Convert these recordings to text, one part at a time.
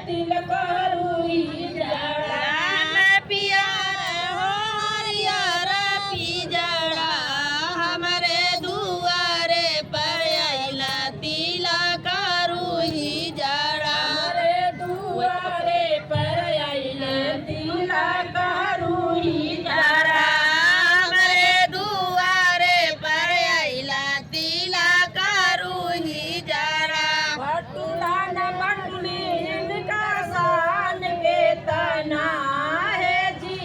तिल करुई जड़ा लाल पियर हो हरियर पिजड़ा हमरे दुआरे पर अइला तिल करुई जड़ा हमारे दुआरे पर आइले तिल करुई जड़ा हमरे दुआरे पर अइला तिल करुई जड़ा बटुला न बटुली इनका शान के तना है जी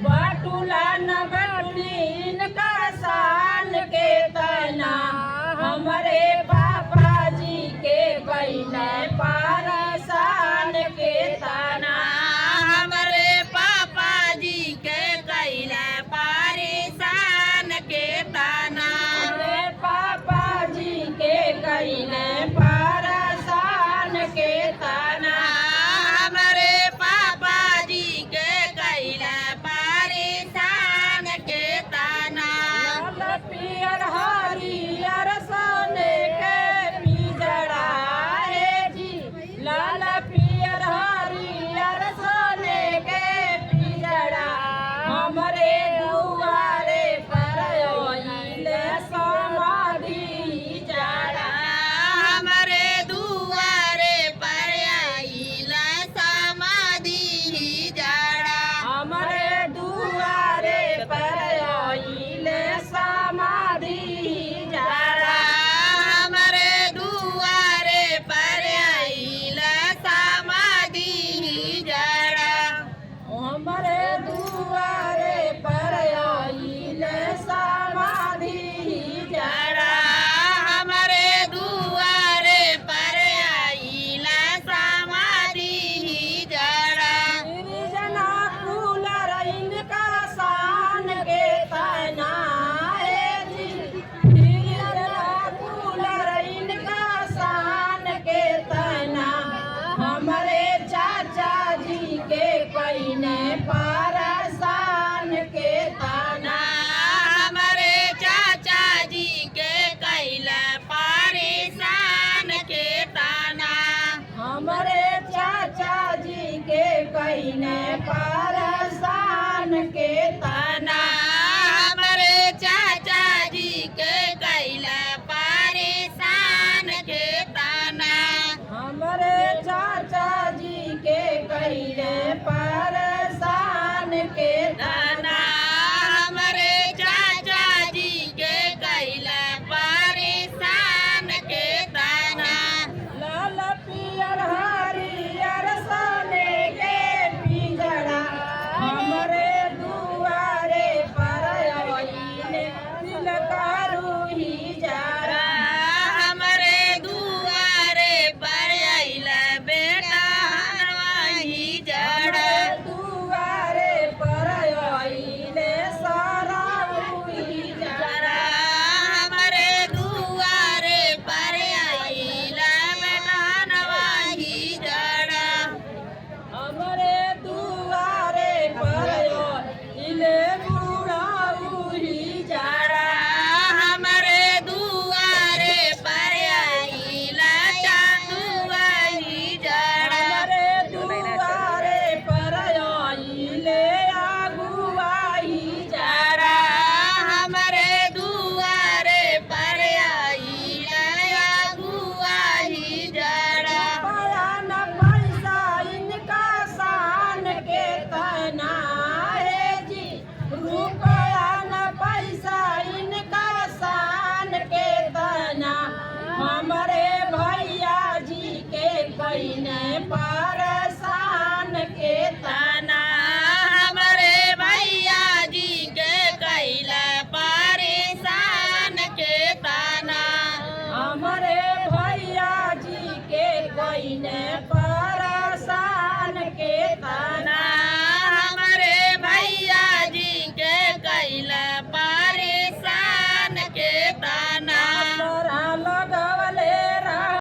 बटुला न बटुली इनका शान के तना हमारे पापा जी के बहने पारसान के तना हमरे पापा जी के कैला परेशान के ताना हमारे पापा जी के कहने पारसान के तना हमरे पापा जी के कैला परेशान के ताना लाल पियर हरियर सोने के पिजड़ा है जी लाल पियर हरियर सोने के पिजड़ा हमरे दुआरे पर आइले समाधि जड़ा हमरे दुआरे पर आइला समाधि जड़ा हमरे दुआरे पर आइले समाधि जड़ा हमरे दुआरे पर आइला समाधि जड़ा हमरे दुआरे पर आइले समाधि जड़ा हमरे दुआरे पर आइला समाधि जड़ा गिरिजना कूलर इनका शान के तना है जी गिरिजना कूलर इनका शान के तना हमारे चाचा जी के कहने पर